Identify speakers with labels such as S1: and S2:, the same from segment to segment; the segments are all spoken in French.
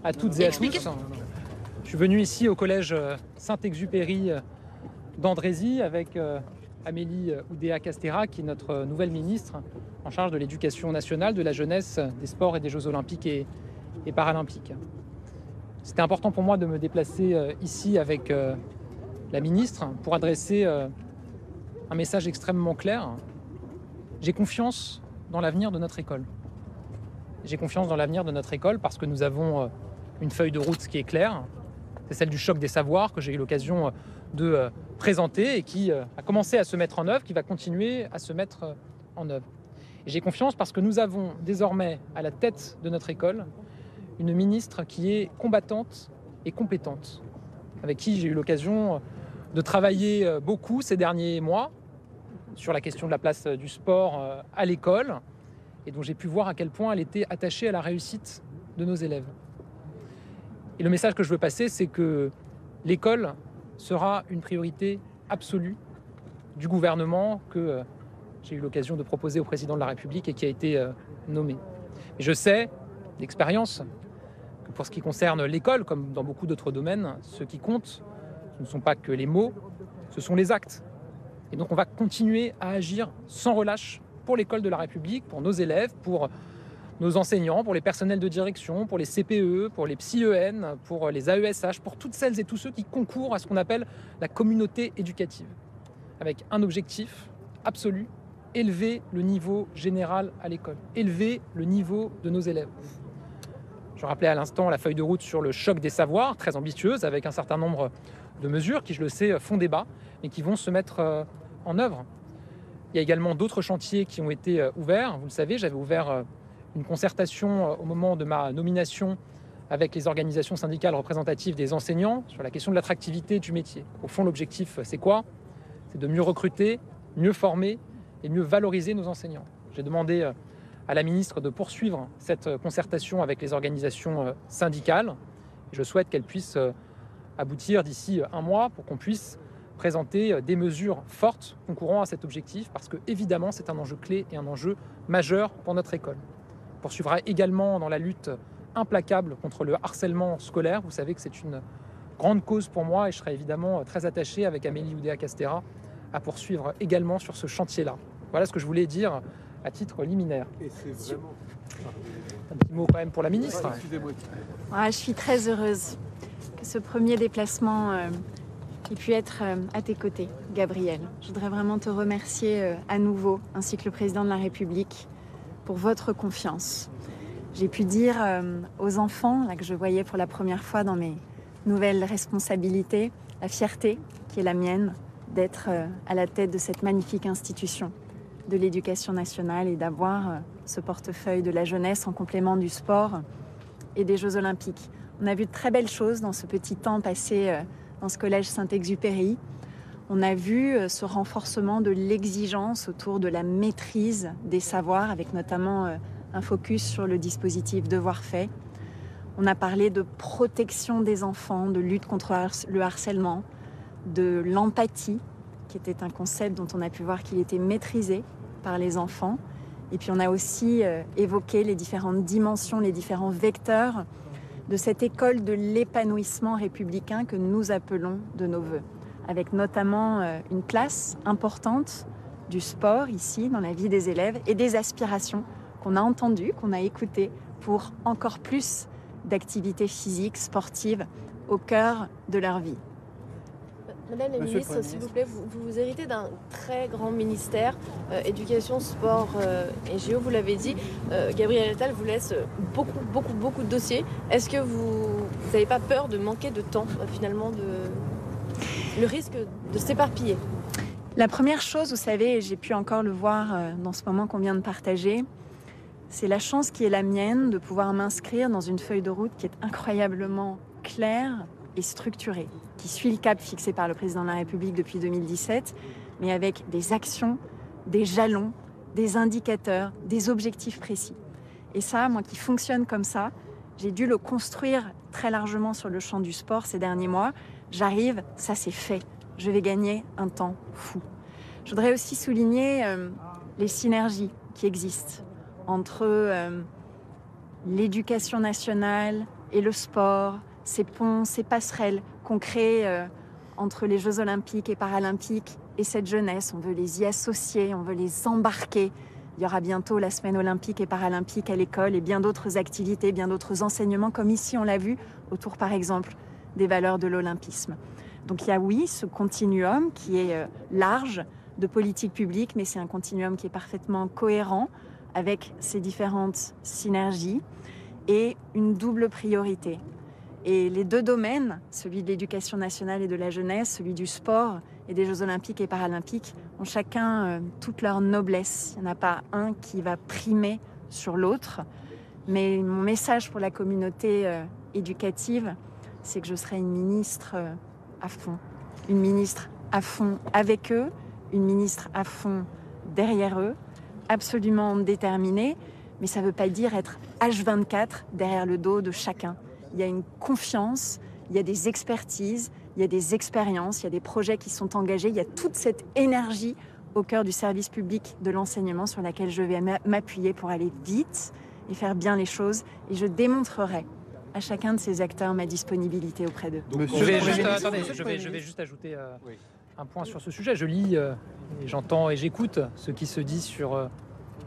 S1: à toutes et à tous. Je suis venu ici au collège Saint-Exupéry d'Andrézy avec Amélie Oudéa-Castéra, qui est notre nouvelle ministre en charge de l'éducation nationale, de la jeunesse, des sports et des Jeux olympiques et paralympiques. C'était important pour moi de me déplacer ici avec la ministre pour adresser un message extrêmement clair. J'ai confiance dans l'avenir de notre école. J'ai confiance dans l'avenir de notre école parce que nous avons une feuille de route qui est claire. C'est celle du choc des savoirs que j'ai eu l'occasion de présenter et qui a commencé à se mettre en œuvre, qui va continuer à se mettre en œuvre. Et j'ai confiance parce que nous avons désormais à la tête de notre école une ministre qui est combattante et compétente, avec qui j'ai eu l'occasion de travailler beaucoup ces derniers mois sur la question de la place du sport à l'école et dont j'ai pu voir à quel point elle était attachée à la réussite de nos élèves. Et le message que je veux passer, c'est que l'école sera une priorité absolue du gouvernement que j'ai eu l'occasion de proposer au président de la République et qui a été nommé. Et je sais d'expérience que pour ce qui concerne l'école, comme dans beaucoup d'autres domaines, ce qui compte, ce ne sont pas que les mots, ce sont les actes. Et donc on va continuer à agir sans relâche pour l'école de la République, pour nos élèves, pour nos enseignants, pour les personnels de direction, pour les CPE, pour les psy-EN, pour les AESH, pour toutes celles et tous ceux qui concourent à ce qu'on appelle la communauté éducative. Avec un objectif absolu, élever le niveau général à l'école, élever le niveau de nos élèves. Je rappelais à l'instant la feuille de route sur le choc des savoirs, très ambitieuse, avec un certain nombre de mesures qui, je le sais, font débat, mais qui vont se mettre en œuvre. Il y a également d'autres chantiers qui ont été ouverts. Vous le savez, j'avais ouvert une concertation au moment de ma nomination avec les organisations syndicales représentatives des enseignants sur la question de l'attractivité du métier. Au fond, l'objectif, c'est quoi? C'est de mieux recruter, mieux former et mieux valoriser nos enseignants. J'ai demandé à la ministre de poursuivre cette concertation avec les organisations syndicales. Je souhaite qu'elle puisse aboutir d'ici un mois pour qu'on puisse présenter des mesures fortes concourant à cet objectif parce que évidemment c'est un enjeu clé et un enjeu majeur pour notre école. On poursuivra également dans la lutte implacable contre le harcèlement scolaire. Vous savez que c'est une grande cause pour moi et je serai évidemment très attaché avec Amélie Oudéa-Castéra à poursuivre également sur ce chantier-là. Voilà ce que je voulais dire à titre liminaire.
S2: Et c'est vraiment...
S1: Un petit mot quand même pour la ministre.
S3: Je suis très heureuse que ce premier déplacement ait pu être à tes côtés, Gabriel. Je voudrais vraiment te remercier à nouveau, ainsi que le président de la République, pour votre confiance. J'ai pu dire aux enfants, là, que je voyais pour la première fois dans mes nouvelles responsabilités, la fierté qui est la mienne d'être à la tête de cette magnifique institution de l'éducation nationale et d'avoir ce portefeuille de la jeunesse en complément du sport et des Jeux olympiques. On a vu de très belles choses dans ce petit temps passé dans ce collège Saint-Exupéry. On a vu ce renforcement de l'exigence autour de la maîtrise des savoirs, avec notamment un focus sur le dispositif Devoirs faits. On a parlé de protection des enfants, de lutte contre le harcèlement, de l'empathie, qui était un concept dont on a pu voir qu'il était maîtrisé par les enfants. Et puis on a aussi évoqué les différentes dimensions, les différents vecteurs de cette école de l'épanouissement républicain que nous appelons de nos voeux, avec notamment une place importante du sport ici dans la vie des élèves et des aspirations qu'on a entendues, qu'on a écoutées pour encore plus d'activités physiques, sportives au cœur de leur vie.
S4: Madame la ministre, s'il vous plaît, vous héritez d'un très grand ministère, éducation, sport et géo, vous l'avez dit. Gabriel Attal vous laisse beaucoup de dossiers. Est-ce que vous n'avez pas peur de manquer de temps, finalement, le risque de s'éparpiller?
S3: La première chose, vous savez, et j'ai pu encore le voir dans ce moment qu'on vient de partager, c'est la chance qui est la mienne de pouvoir m'inscrire dans une feuille de route qui est incroyablement claire et structurée, qui suit le cap fixé par le président de la République depuis 2017, mais avec des actions, des jalons, des indicateurs, des objectifs précis. Et ça, moi qui fonctionne comme ça, j'ai dû le construire très largement sur le champ du sport ces derniers mois. J'arrive, ça c'est fait. Je vais gagner un temps fou. Je voudrais aussi souligner les synergies qui existent entre l'éducation nationale et le sport, ces ponts, ces passerelles qu'on crée entre les Jeux olympiques et paralympiques et cette jeunesse. On veut les y associer, on veut les embarquer. Il y aura bientôt la semaine olympique et paralympique à l'école et bien d'autres activités, bien d'autres enseignements, comme ici on l'a vu, autour par exemple des valeurs de l'olympisme. Donc il y a oui ce continuum qui est large de politique publique, mais c'est un continuum qui est parfaitement cohérent avec ces différentes synergies et une double priorité. Et les deux domaines, celui de l'éducation nationale et de la jeunesse, celui du sport et des Jeux olympiques et paralympiques, ont chacun toute leur noblesse. Il n'y en a pas un qui va primer sur l'autre. Mais mon message pour la communauté éducative, c'est que je serai une ministre à fond. Une ministre à fond avec eux, une ministre à fond derrière eux, absolument déterminée. Mais ça ne veut pas dire être H24 derrière le dos de chacun. Il y a une confiance, il y a des expertises, il y a des expériences, il y a des projets qui sont engagés, il y a toute cette énergie au cœur du service public de l'enseignement sur laquelle je vais m'appuyer pour aller vite et faire bien les choses. Et je démontrerai à chacun de ces acteurs ma disponibilité auprès d'eux.
S1: Je vais juste ajouter un point sur ce sujet. Je lis et j'entends et j'écoute ce qui se dit sur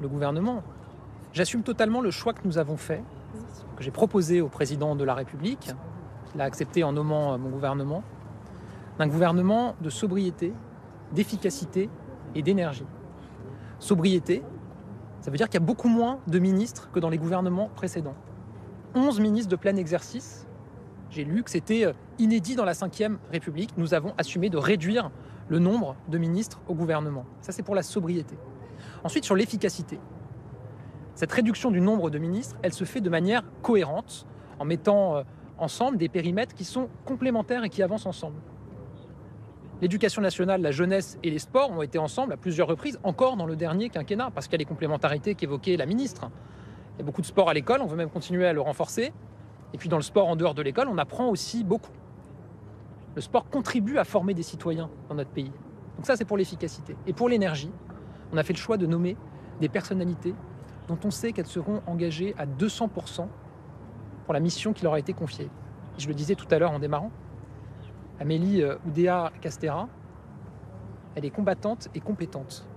S1: le gouvernement. J'assume totalement le choix que nous avons fait, que j'ai proposé au président de la République, qu'il a accepté en nommant mon gouvernement, d'un gouvernement de sobriété, d'efficacité et d'énergie. Sobriété, ça veut dire qu'il y a beaucoup moins de ministres que dans les gouvernements précédents. 11 ministres de plein exercice. J'ai lu que c'était inédit dans la Ve République. Nous avons assumé de réduire le nombre de ministres au gouvernement. Ça, c'est pour la sobriété. Ensuite, sur l'efficacité. Cette réduction du nombre de ministres, elle se fait de manière cohérente, en mettant ensemble des périmètres qui sont complémentaires et qui avancent ensemble. L'éducation nationale, la jeunesse et les sports ont été ensemble à plusieurs reprises, encore dans le dernier quinquennat, parce qu'il y a les complémentarités qu'évoquait la ministre. Il y a beaucoup de sport à l'école, on veut même continuer à le renforcer. Et puis dans le sport en dehors de l'école, on apprend aussi beaucoup. Le sport contribue à former des citoyens dans notre pays. Donc ça, c'est pour l'efficacité. Et pour l'énergie, on a fait le choix de nommer des personnalités dont on sait qu'elles seront engagées à 200% pour la mission qui leur a été confiée. Je le disais tout à l'heure en démarrant, Amélie Oudéa-Castéra, elle est combattante et compétente.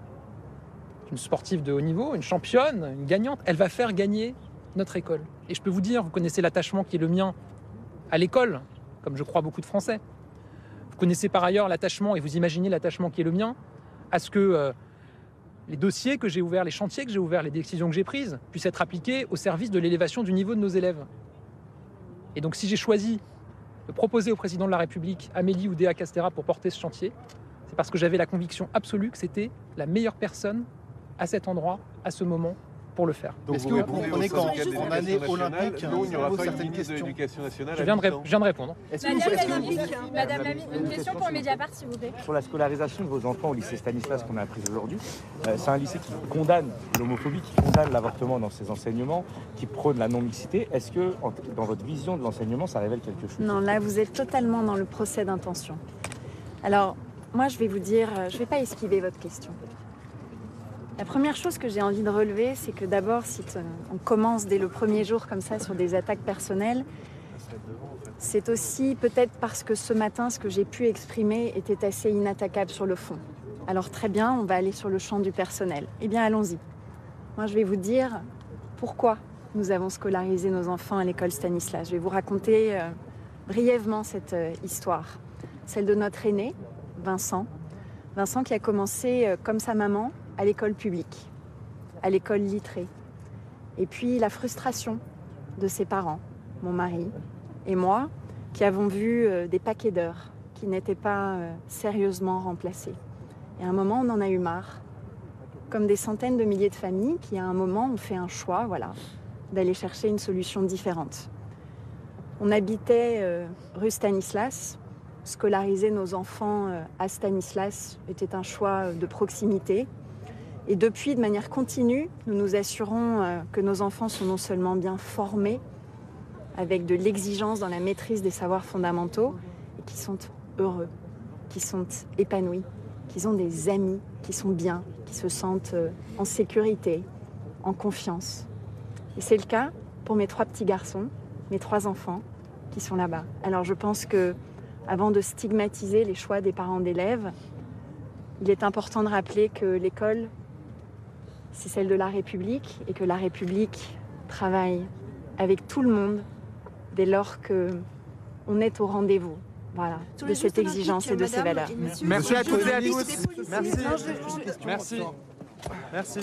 S1: Une sportive de haut niveau, une championne, une gagnante. Elle va faire gagner notre école. Et je peux vous dire, vous connaissez l'attachement qui est le mien à l'école, comme je crois beaucoup de Français. Vous connaissez par ailleurs l'attachement, et vous imaginez l'attachement qui est le mien, à ce que les dossiers que j'ai ouverts, les chantiers que j'ai ouverts, les décisions que j'ai prises, puissent être appliquées au service de l'élévation du niveau de nos élèves. Et donc si j'ai choisi de proposer au président de la République, Amélie Oudéa-Castéra, pour porter ce chantier, c'est parce que j'avais la conviction absolue que c'était la meilleure personne à cet endroit, à ce moment, pour le faire.
S2: Donc est-ce que vous comprenez qu'en année olympique,
S5: il n'y aura pas une ministre de l'Éducation nationale?
S1: Je viens de répondre.
S6: Madame la ministre, une question pour le Mediapart, s'il vous plaît.
S7: Sur la scolarisation de vos enfants au lycée Stanislas qu'on a appris aujourd'hui, c'est un lycée qui condamne l'homophobie, qui condamne l'avortement dans ses enseignements, qui prône la non-mixité. Est-ce que, dans votre vision de l'enseignement, ça révèle quelque chose?
S3: Non, là, vous êtes totalement dans le procès d'intention. Alors, moi, je vais vous dire, je ne vais pas esquiver votre question. La première chose que j'ai envie de relever, c'est que d'abord, si on commence dès le premier jour comme ça sur des attaques personnelles, c'est aussi peut-être parce que ce matin, ce que j'ai pu exprimer était assez inattaquable sur le fond. Alors très bien, on va aller sur le champ du personnel. Eh bien, allons-y. Moi, je vais vous dire pourquoi nous avons scolarisé nos enfants à l'école Stanislas. Je vais vous raconter brièvement cette histoire. Celle de notre aîné, Vincent. Vincent qui a commencé, comme sa maman, à l'école publique, à l'école littrée. Et puis la frustration de ses parents, mon mari et moi, qui avons vu des paquets d'heures qui n'étaient pas sérieusement remplacés. Et à un moment, on en a eu marre. Comme des centaines de milliers de familles qui, à un moment, ont fait un choix, d'aller chercher une solution différente. On habitait rue Stanislas. Scolariser nos enfants à Stanislas était un choix de proximité. Et depuis, de manière continue, nous nous assurons que nos enfants sont non seulement bien formés, avec de l'exigence dans la maîtrise des savoirs fondamentaux, et qui sont heureux, qui sont épanouis, qui ont des amis, qui sont bien, qui se sentent en sécurité, en confiance. Et c'est le cas pour mes 3 petits garçons, mes 3 enfants qui sont là-bas. Alors je pense que avant de stigmatiser les choix des parents d'élèves, il est important de rappeler que l'école, c'est celle de la République et que la République travaille avec tout le monde dès lors qu'on est au rendez-vous. Voilà, de cette exigence et de ces valeurs.
S2: Merci à toutes et à tous. Merci. Merci.